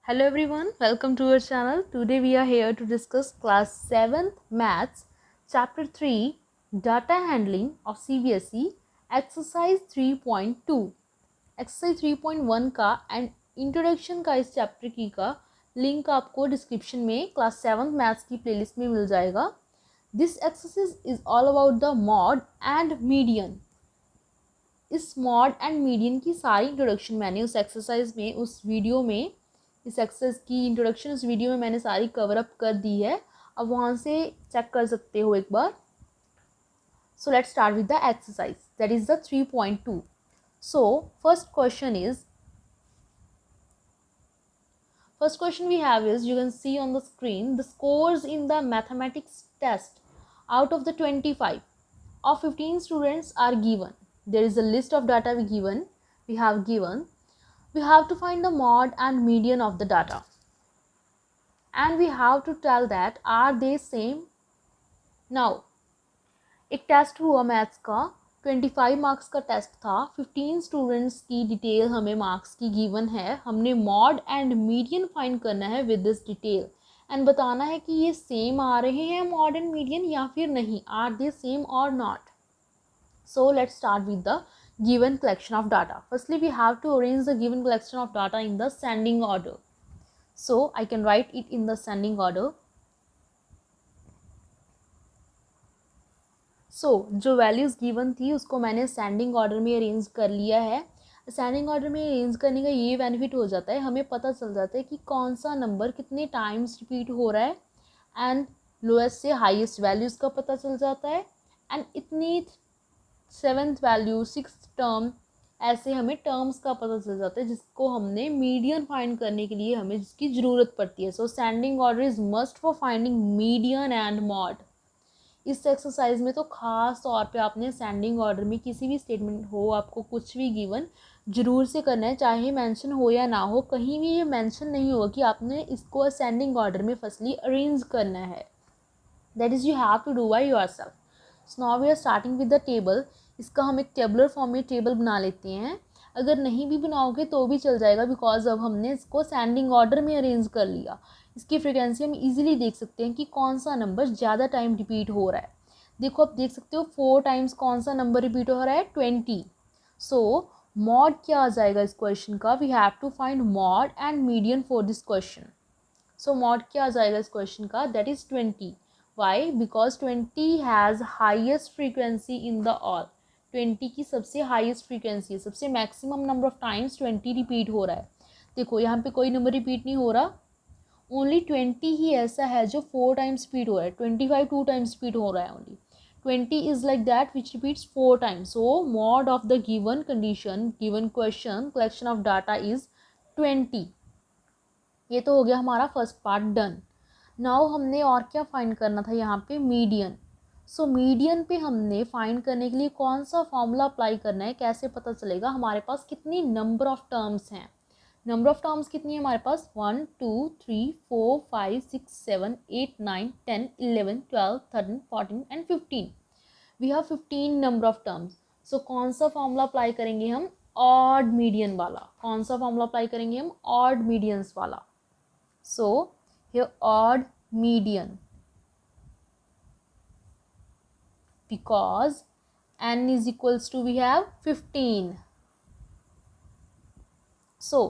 Hello everyone, welcome to our channel. Today we are here to discuss class 7th maths chapter 3 data handling of CBSE exercise 3.2. exercise 3.1 का and introduction का इस chapter की का link आपको description में class 7th maths की playlist में मिल जाएगा. This exercise is all about the mod and median. इस मॉड एंड मीडियन की सारी इंट्रोडक्शन मैंने उस एक्सरसाइज में उस वीडियो में इस एक्सरसाइज की इंट्रोडक्शन उस वीडियो में मैंने सारी कवर अप कर दी है. अब वहाँ से चेक कर सकते हो एक बार. So let's start with the exercise that is the 3.2. So first question we have is, you can see on the screen, the scores in the mathematics test out of the 25 of 15 students are given. There is a list of data we have given. We have to find the mod and median of the data, and we have to tell that are they same. Now एक test हुआ maths का, 25 marks का test था. 15 students की detail हमें marks की given है. हमने मॉड एंड मीडियन फाइंड करना है विद दिस डिटेल एंड बताना है कि ये सेम आ रहे हैं मॉड एंड मीडियन या फिर नहीं. आर दे सेम और not. So let's start with the given collection of data. Firstly, we have to arrange the given collection of data in the ascending order. So I can write it in the ascending order. So जो values given थी उसको मैंने ascending order में arrange कर लिया है. ascending order में arrange करने का ये benefit हो जाता है, हमें पता चल जाता है कि कौन सा नंबर कितने टाइम्स रिपीट हो रहा है एंड लोएस्ट से हाईएस्ट वैल्यूज़ का पता चल जाता है एंड इतनी 7th वैल्यू 6th टर्म ऐसे हमें टर्म्स का पता चल जाता है जिसको हमने मीडियन फाइंड करने के लिए हमें जिसकी ज़रूरत पड़ती है. सो ascending order is must for finding median and mod. इस एक्सरसाइज में तो खास तौर पे आपने ascending ऑर्डर में किसी भी स्टेटमेंट हो, आपको कुछ भी गिवन ज़रूर से करना है, चाहे मेंशन हो या ना हो. कहीं भी ये मेंशन नहीं होगा कि आपने इसको ascending ऑर्डर में फर्स्टली अरेंज करना है. That is you have to do by yourself. So now we are starting with the table. इसका हम एक टेबलर फॉर्म में टेबल बना लेते हैं. अगर नहीं भी बनाओगे तो भी चल जाएगा बिकॉज अब हमने इसको ascending ऑर्डर में अरेंज कर लिया. इसकी फ्रिक्वेंसी हम इजीली देख सकते हैं कि कौन सा नंबर ज़्यादा टाइम रिपीट हो रहा है. देखो आप देख सकते हो 4 टाइम्स कौन सा नंबर रिपीट हो रहा है, 20. सो मॉड क्या आ जाएगा इस क्वेश्चन का, we have to find mode and median for this question. So mode क्या आ जाएगा इस क्वेश्चन का, that is 20. Why? Because 20 has highest frequency in the all. 20 की सबसे हाईएस्ट फ्रीक्वेंसी है, सबसे maximum number of times 20 repeat हो रहा है. देखो यहाँ पे कोई नंबर रिपीट नहीं हो रहा, ओनली 20 ही ऐसा है जो 4 टाइम्स रिपीट हो रहा है. 25 2 टाइम्स रिपीट हो रहा है. Only 20 is like that which repeats 4 times. So mod of the given condition, given question, collection of data is 20. ये तो हो गया हमारा फर्स्ट पार्ट डन. नाउ हमने और क्या फाइंड करना था यहाँ पे, मीडियन. सो मीडियन पे हमने फाइंड करने के लिए कौन सा फॉर्मूला अप्लाई करना है, कैसे पता चलेगा हमारे पास कितनी नंबर ऑफ टर्म्स हैं. नंबर ऑफ टर्म्स कितनी है हमारे पास, 1 2 3 4 5 6 7 8 9 10 11 12 13 14 and 15. We have 15 number of terms. So कौन सा फॉर्मूला अप्लाई करेंगे हम, ऑड मीडियन वाला. कौन सा फॉर्मूला अप्लाई करेंगे हम, ऑड मीडियंस वाला. सो here odd median because n is equals to we have 15. so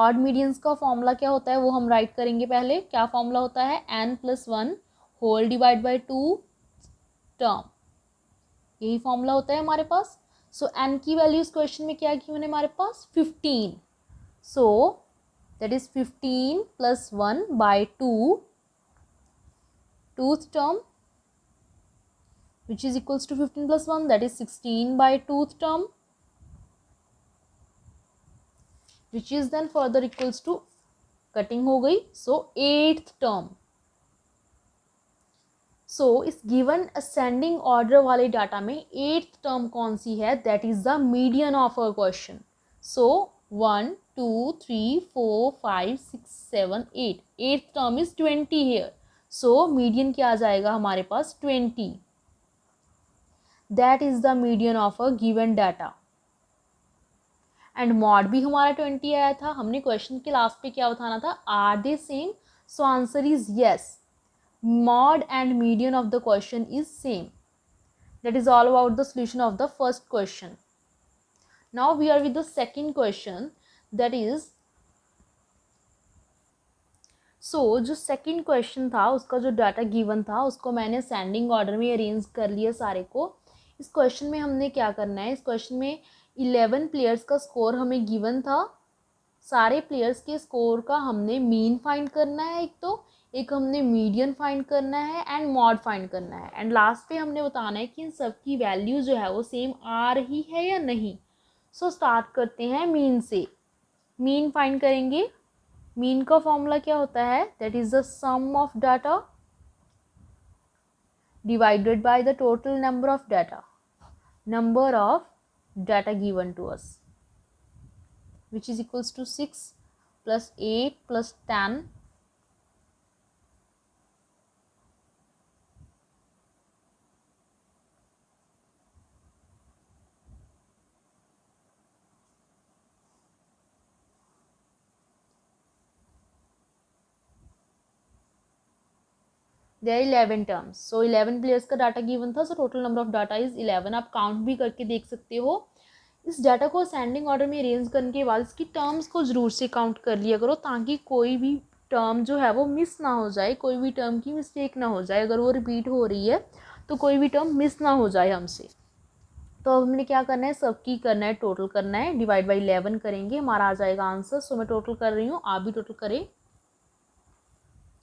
odd medians का फॉर्मूला क्या होता है वो हम राइट करेंगे. पहले क्या फॉर्मूला होता है, n + 1 whole divide by 2 term. यही फॉर्मूला होता है हमारे पास. सो n की वैल्यू इस क्वेश्चन में क्या की हमारे पास, 15. सो that is 15 plus 1 by 2, 2th term, which is equals to 15 plus 1, that is 16 by 2th term, which is then further equals to, cutting हो गई, so 8th term. so इस given ascending order वाले data में 8th term कौन सी है, that is the median of our question. so 1 2 3 4 5 6 7 8, 8th term is 20 here. so median क्या आ जाएगा हमारे पास, 20. that is the median of a given data. And mod भी हमारा 20 आया था। हमने क्वेश्चन के लास्ट पे क्या बताना था, are they same, so answer is yes, mode and median of the question is same. That is all about the solution of the first question. Now we are with the second question, that is जो second question था उसका जो data given था उसको मैंने sending order में arrange कर लिया सारे को। इस क्वेश्चन में हमने क्या करना है, इस क्वेश्चन में 11 प्लेयर्स का स्कोर हमें गिवन था। सारे प्लेयर्स के स्कोर का हमने मीन फाइंड करना है, एक हमने मीडियन फाइंड करना है एंड मॉड फाइंड करना है, एंड लास्ट पे हमने बताना है कि इन सब की वैल्यू जो है वो सेम आ रही है या नहीं। स्टार्ट करते हैं मीन से। मीन फाइंड करेंगे। मीन का फॉर्मूला क्या होता है, that is the sum of data divided by the total number of data given to us, which is equals to 6 plus 8 plus 10 there are 11 terms, so 11 players का data given था, so total number of data is 11। आप count भी करके देख सकते हो। इस data को असेंडिंग ऑर्डर में अरेंज करने के बाद इसकी टर्म्स को ज़रूर से काउंट कर लिया करो, ताकि कोई भी टर्म जो है वो मिस ना हो जाए, कोई भी टर्म की मिस्टेक ना हो जाए। अगर वो रिपीट हो रही है तो कोई भी टर्म मिस ना हो जाए हमसे। तो अब हमने क्या करना है, सबकी करना है, टोटल करना है, डिवाइड बाई 11 करेंगे, हमारा आ जाएगा आंसर। सो मैं टोटल कर रही हूँ, आप भी टोटल करें।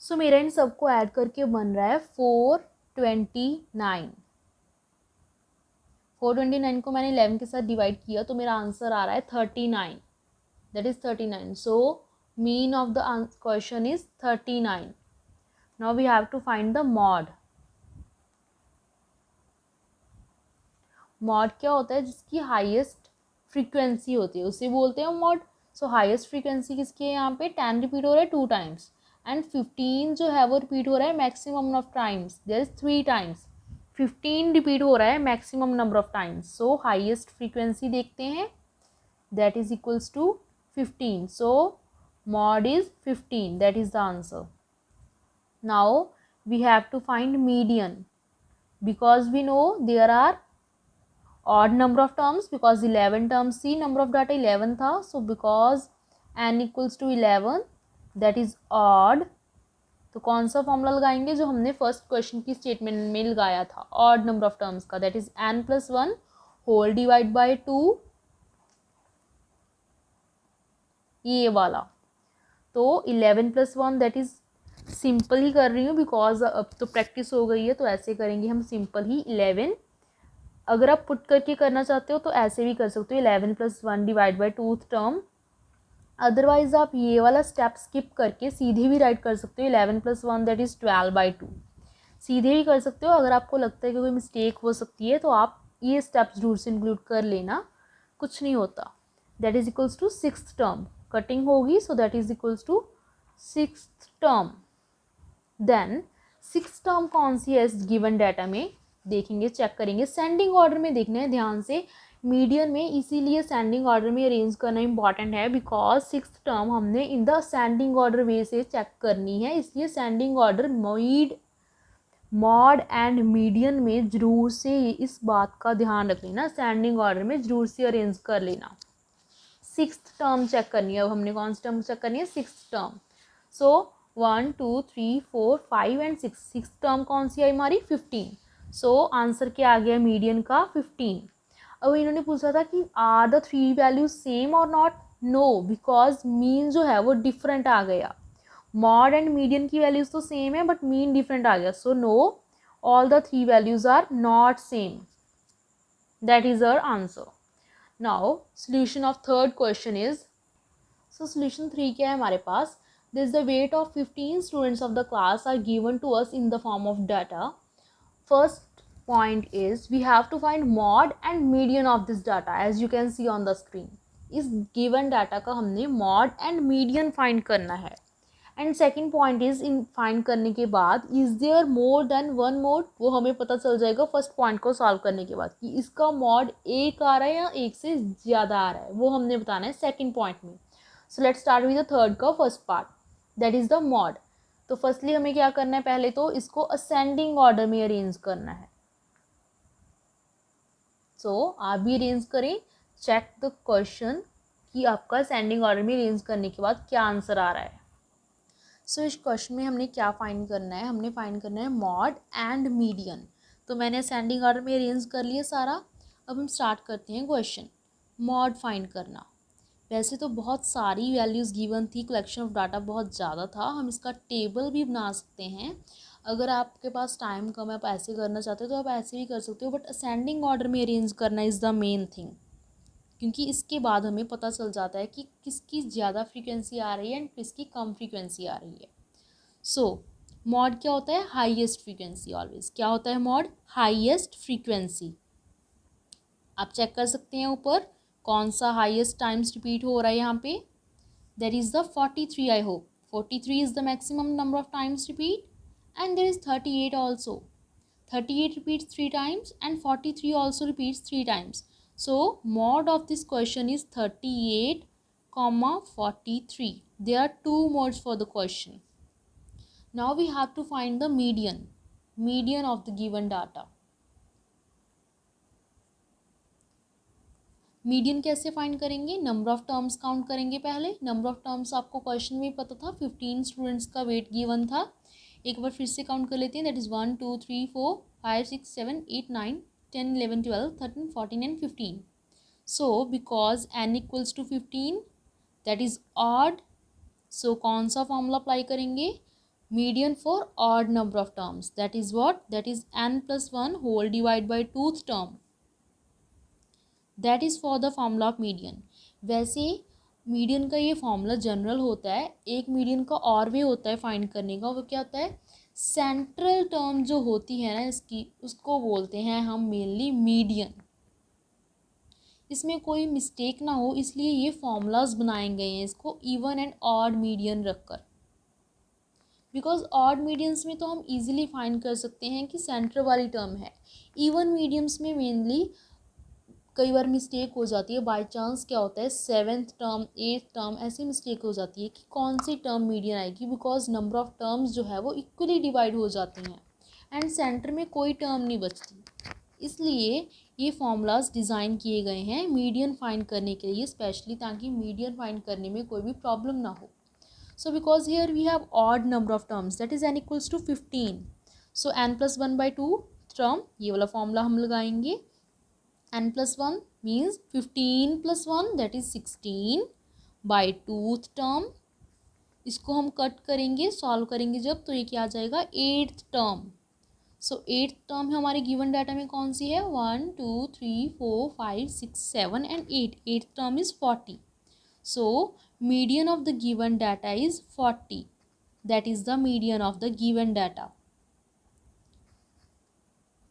सो मेरा इन सबको ऐड करके बन रहा है 429। 429 को मैंने 11 के साथ डिवाइड किया तो मेरा आंसर आ रहा है 39, that is 39। So mean of the question is 39। Now we have to find the mode. Mode क्या होता है, जिसकी हाईएस्ट फ्रीक्वेंसी होती है उसे बोलते हैं मॉड। सो हाईएस्ट फ्रीक्वेंसी किसकी है, यहाँ पे 10 रिपीट हो रहा है 2 टाइम्स, एंड 15 जो है वो रिपीट हो रहा है maximum of times, there is 3 times. 15 repeat हो रहा है maximum number of times. So highest frequency देखते हैं, that is equals to 15। So mode is 15, that is the answer. Now we have to find median, because we know there are odd number of terms, because 11 terms थी, number of data 11 था, so because n equals to 11 that is odd। तो कौन सा formula लगाएंगे जो हमने first question की statement में लगाया था, odd number of terms का, that is n plus 1 whole divide by 2, ये वाला। तो 11 plus 1 that is सिंपल ही कर रही हूँ बिकॉज अब तो प्रैक्टिस हो गई है, तो ऐसे करेंगे हम सिंपल ही 11। अगर आप पुट करके करना चाहते हो तो ऐसे भी कर सकते हो, 11 plus 1 divide by 2th term. Otherwise आप ये वाला स्टेप स्किप करके सीधे भी राइट कर सकते हो, 11 plus 1 दैट इज़ 12/2, सीधे भी कर सकते हो। अगर आपको लगता है कि कोई मिस्टेक हो सकती है तो आप ये स्टेप जरूर से इंक्लूड कर लेना, कुछ नहीं होता। That is equals to 6th term, cutting होगी, so that is equals to 6th term. Then 6th term कौन सी है इस गिवन डाटा में, देखेंगे, चेक करेंगे। सेंडिंग ऑर्डर में देखना है ध्यान से, मीडियन में, इसीलिए सेंडिंग ऑर्डर में अरेंज करना इंपॉर्टेंट है, बिकॉज 6th टर्म हमने इन द सेंडिंग ऑर्डर वे से चेक करनी है, इसलिए sending order mod and median में जरूर से इस बात का ध्यान रख लेना, सेंडिंग ऑर्डर में जरूर से अरेंज कर लेना। 6th टर्म चेक करनी है, अब हमने कौन सी टर्म चेक करनी है, 6th term. So 1 2 3 4 5 and 6, 6th term कौन सी आई हमारी, 15। सो आंसर क्या आ गया मीडियन का, 15। अब इन्होंने पूछा था कि आर द 3 वैल्यूज सेम और नॉट, नो, बिकॉज मीन जो है वो डिफरेंट आ गया। मॉड एंड मीडियन की वैल्यूज तो सेम है बट मीन डिफरेंट आ गया, so no, all the 3 values are not same, that is our answer. Now solution of third question is, so solution 3 क्या है हमारे पास, this the weight of 15 students of the class are given to us in the form of data. First point is we have to find mod and median of this data, as you can see on the screen। इस given data का हमने mod and median find करना है, and second point is in find करने के बाद is there more than one mode, वो हमें पता चल जाएगा फर्स्ट पॉइंट को सॉल्व करने के बाद कि इसका मॉड एक आ रहा है या एक से ज़्यादा आ रहा है, वो हमने बताना है सेकेंड पॉइंट में. So let's start with the third का first part, that is the mode. तो फर्स्टली हमें क्या करना है, पहले तो इसको असेंडिंग ऑर्डर में अरेंज करना है. सो आप भी अरेंज करें, चेक द क्वेश्चन कि आपका असेंडिंग ऑर्डर में अरेंज करने के बाद क्या आंसर आ रहा है. सो इस क्वेश्चन में हमने क्या फाइंड करना है, हमने फाइंड करना है मॉड एंड मीडियन. तो मैंने असेंडिंग ऑर्डर में अरेंज कर लिया सारा. अब हम स्टार्ट करते हैं क्वेश्चन. मॉड फाइंड करना. वैसे तो बहुत सारी वैल्यूज़ गिवन थी, कलेक्शन ऑफ डाटा बहुत ज़्यादा था, हम इसका टेबल भी बना सकते हैं. अगर आपके पास टाइम कम है, आप ऐसे करना चाहते हो तो आप ऐसे भी कर सकते हो, बट असेंडिंग ऑर्डर में अरेंज करना इज़ द मेन थिंग, क्योंकि इसके बाद हमें पता चल जाता है कि किसकी ज़्यादा फ्रीक्वेंसी आ रही है एंड किसकी कम फ्रीक्वेंसी आ रही है. सो मॉड क्या होता है, हाईएस्ट फ्रीक्वेंसी. ऑलवेज क्या होता है मॉड, हाईएस्ट फ्रीक्वेंसी. आप चेक कर सकते हैं ऊपर कौन सा हाईएस्ट टाइम्स रिपीट हो रहा है यहाँ पे. There is the 43. I hope 43 is the maximum number of times repeat, and there is 38 also. 38 repeats 3 times and 43 also repeats 3 times. So mod of this question is 38 comma 43. There are two modes for the question. Now we have to find the median of the given data. Median कैसे find करेंगे, number of terms count करेंगे पहले. Number of terms आपको question में पता था, 15 students का wait given था. एक बार फिर से काउंट कर लेते हैं. That is 1 2 3 4 5 6 7 8 9 10 11 12 13 14 and 15. So because n equals to 15 that is odd. So कौन सा फॉर्मूला अप्लाई करेंगे, median for odd number of terms. That is what, that is n+1 whole divide by 2th term. That is for the formula of median. वैसे median का ये formula general होता है. एक median का और वे होता है फाइंड करने का, वो क्या होता है, सेंट्रल टर्म जो होती है ना इसकी, उसको बोलते हैं हम मेनली मीडियन. इसमें कोई मिस्टेक ना हो इसलिए ये फॉर्मूलाज बनाए गए हैं इसको इवन एंड ऑड मीडियन रखकर. बिकॉज ऑड मीडियंस में तो हम इजीली फाइंड कर सकते हैं कि सेंटर वाली टर्म है. इवन मीडियम्स में मेनली कई बार मिस्टेक हो जाती है. बाय चांस क्या होता है, 7th टर्म 8th टर्म ऐसी मिस्टेक हो जाती है कि कौन सी टर्म मीडियन आएगी, बिकॉज नंबर ऑफ टर्म्स जो है वो इक्वली डिवाइड हो जाती हैं एंड सेंटर में कोई टर्म नहीं बचती. इसलिए ये फॉर्मूलाज डिज़ाइन किए गए हैं मीडियन फाइंड करने के लिए स्पेशली, ताकि मीडियन फाइंड करने में कोई भी प्रॉब्लम ना हो. So because here we have odd number of terms that is n equals to 15. So n+1/2 term, ये वाला फॉर्मूला हम लगाएंगे. n+1 means 15 + 1 that is 16 by 2th term. इसको हम कट करेंगे, सॉल्व करेंगे जब, तो ये क्या आ जाएगा, 8th टर्म. सो 8th टर्म हमारे गिवन डाटा में कौन सी है, 1 2 3 4 5 6 7 and 8. 8th term is 40. So median of the given data is 40. That is the median of the given data.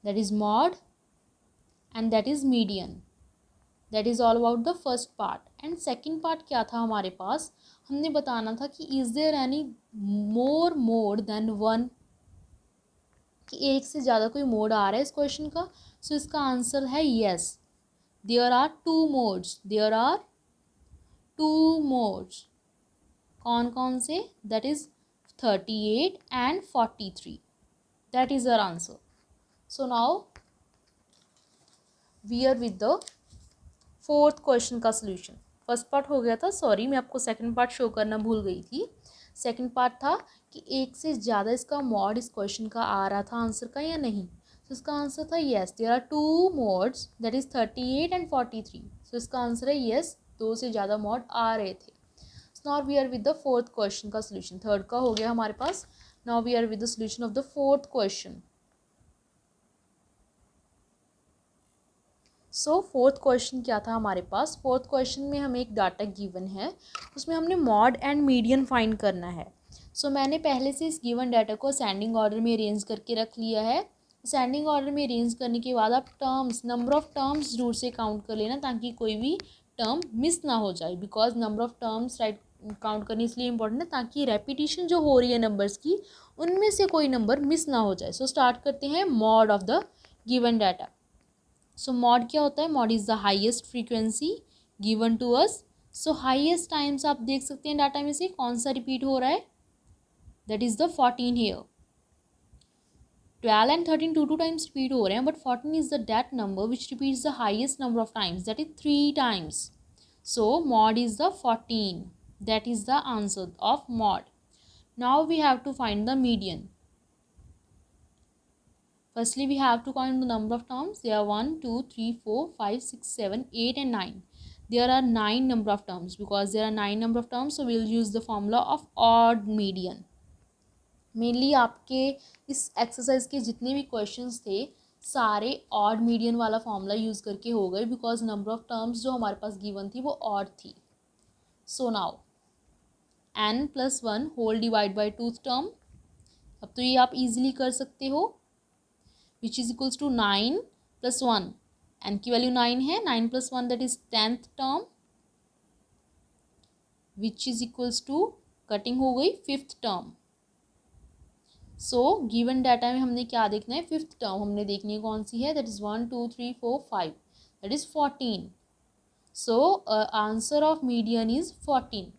That is mod and that is median. That is all about the first part. And second part क्या था हमारे पास, हमने बताना था कि is there any more mode than one, कि एक से ज़्यादा कोई मोड आ रहा है इस क्वेश्चन का. सो इसका आंसर है yes, there are two modes. There are two modes. कौन कौन से, that is 38 and 43. That is our answer. So now we are with the 4th question का सोल्यूशन. फर्स्ट पार्ट हो गया था, सॉरी मैं आपको सेकंड पार्ट शो करना भूल गई थी. सेकंड पार्ट था कि एक से ज़्यादा इसका मॉड इस क्वेश्चन का आ रहा था आंसर का या नहीं. तो इसका आंसर था yes, there are two modes that is 38 and 43. So इसका आंसर है येस, 2 से ज़्यादा मॉड आ रहे थे. Now we are with the 4th question का सोल्यूशन. थर्ड का हो गया हमारे पास. Now we are with the solution of the 4th question. So 4th question क्या था हमारे पास, 4th क्वेश्चन में हमें एक डाटा गिवन है, उसमें हमने मॉड एंड मीडियन फाइंड करना है. सो मैंने पहले से इस गिवन डाटा को असेंडिंग ऑर्डर में अरेंज करके रख लिया है. असेंडिंग ऑर्डर में अरेंज करने के बाद आप टर्म्स, नंबर ऑफ टर्म्स जरूर से काउंट कर लेना ताकि कोई भी टर्म मिस ना हो जाए, because number of terms right count करनी इसलिए इम्पोर्टेंट है ताकि रेपिटेशन जो हो रही है नंबर्स की उनमें से कोई नंबर मिस ना हो जाए. सो स्टार्ट करते हैं mode of the given data. So mode क्या होता है? Mode is the highest frequency given to us. So highest times आप देख सकते हैं डाटा में से कौन सा रिपीट हो रहा है, that is the 14 here. 12 and 13 two times repeat हो रहे हैं, but 14 is the that number which repeats the highest number of times, that is 3 times. So mode is the 14. That is the answer of mode. Now we have to find the median. Firstly, we have to count the number of terms. There are 1, 2, 3, 4, 5, 6, 7, 8 and 9. There are 9 number of terms. Because there are 9 number of terms, so we will use the formula of odd median. Mainly आपके इस exercise के जितने भी questions थे सारे odd median वाला formula use करके हो गए, बिकॉज नंबर ऑफ टर्म्स जो हमारे पास गिवन थी वो ऑड थी. So now n+1 whole divide by 2th term. अब तो ये आप इजीली कर सकते हो, which is equals to 9+1. n की वैल्यू 9 है. 9+1 that is 10th term, which is equals to cutting हो गई 5th term. So given data में हमने क्या देखना है? 5th टर्म हमने देखनी है. कौन सी है? That is 1, 2, 3, 4, 5, that is 14. So answer of median is 14.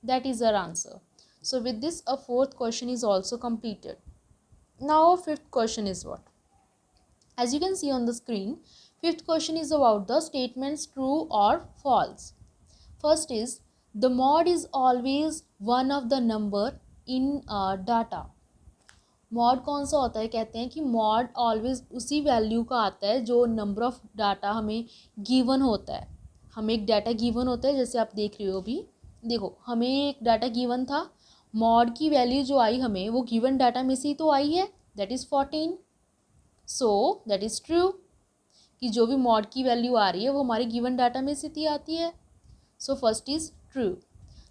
That is our answer. So with this a 4th question is also completed. Now 5th question is what? As you can see on the screen, 5th question is about the statements true or false. First is the mod is always one of the number in data. Mod कौन सा होता है? कहते हैं कि mod always उसी value का आता है जो नंबर ऑफ डाटा हमें गिवन होता है. हमें एक डाटा गिवन होता है, जैसे आप देख रहे हो अभी. देखो हमें एक डाटा गिवन था, मॉड की वैल्यू जो आई हमें वो गिवन डाटा में से ही तो आई है, that is 14. So that is true कि जो भी मॉड की वैल्यू आ रही है वो हमारे गिवन डाटा में से ही आती है. So first is true.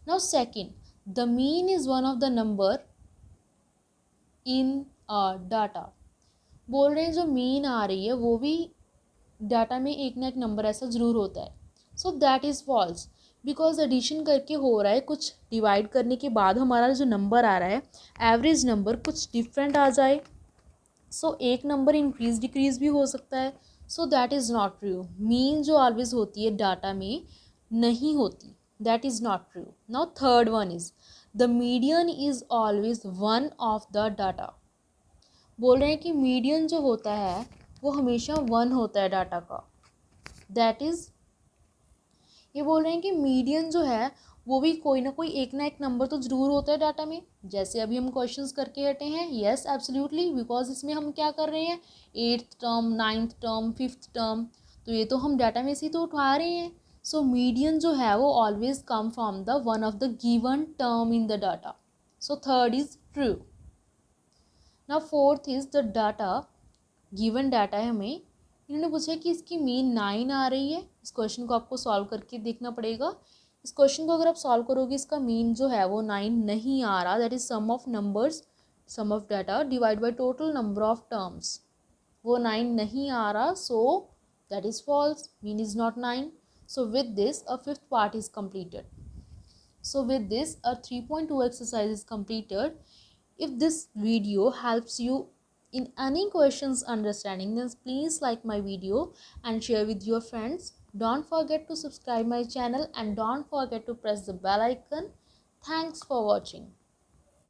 Now second, the mean is one of the number in data. बोल रहे हैं जो मीन आ रही है वो भी डाटा में एक ना एक नंबर ऐसा ज़रूर होता है. So that is false, because addition करके हो रहा है, कुछ डिवाइड करने के बाद हमारा जो नंबर आ रहा है एवरेज नंबर कुछ डिफरेंट आ जाए. सो एक नंबर इंक्रीज डिक्रीज भी हो सकता है. So that is not true. Mean जो ऑलवेज होती है डाटा में नहीं होती, that is not true. Now third one is the median is always one of the data. बोल रहे हैं कि मीडियन जो होता है वो हमेशा वन होता है डाटा का. दैट इज़, ये बोल रहे हैं कि मीडियन जो है वो भी कोई ना एक नंबर तो ज़रूर होता है डाटा में. जैसे अभी हम क्वेश्चंस करके हटे हैं, येस एब्सोल्युटली, बिकॉज इसमें हम क्या कर रहे हैं? 8th term, 9th term, 5th term, तो ये तो हम डाटा में से तो उठा रहे हैं. सो मीडियन जो है वो always come from the one of the given term in the data. So third is true. Now fourth is the data, given data है हमें, इन्होंने पूछा कि इसकी मीन 9 आ रही है. इस क्वेश्चन को आपको सॉल्व करके देखना पड़ेगा. इस क्वेश्चन को अगर आप सॉल्व करोगे इसका मीन जो है वो 9 नहीं आ रहा, that is sum of numbers, sum of data divide by total number of terms, वो 9 नहीं आ रहा. So that is false, mean is not 9. So with this a 5th part is completed. So with this a 3.2 exercise is completed. If this video helps you in any questions understanding, then please like my video and share with your friends. Don't forget to subscribe my channel and don't forget to press the bell icon. Thanks for watching.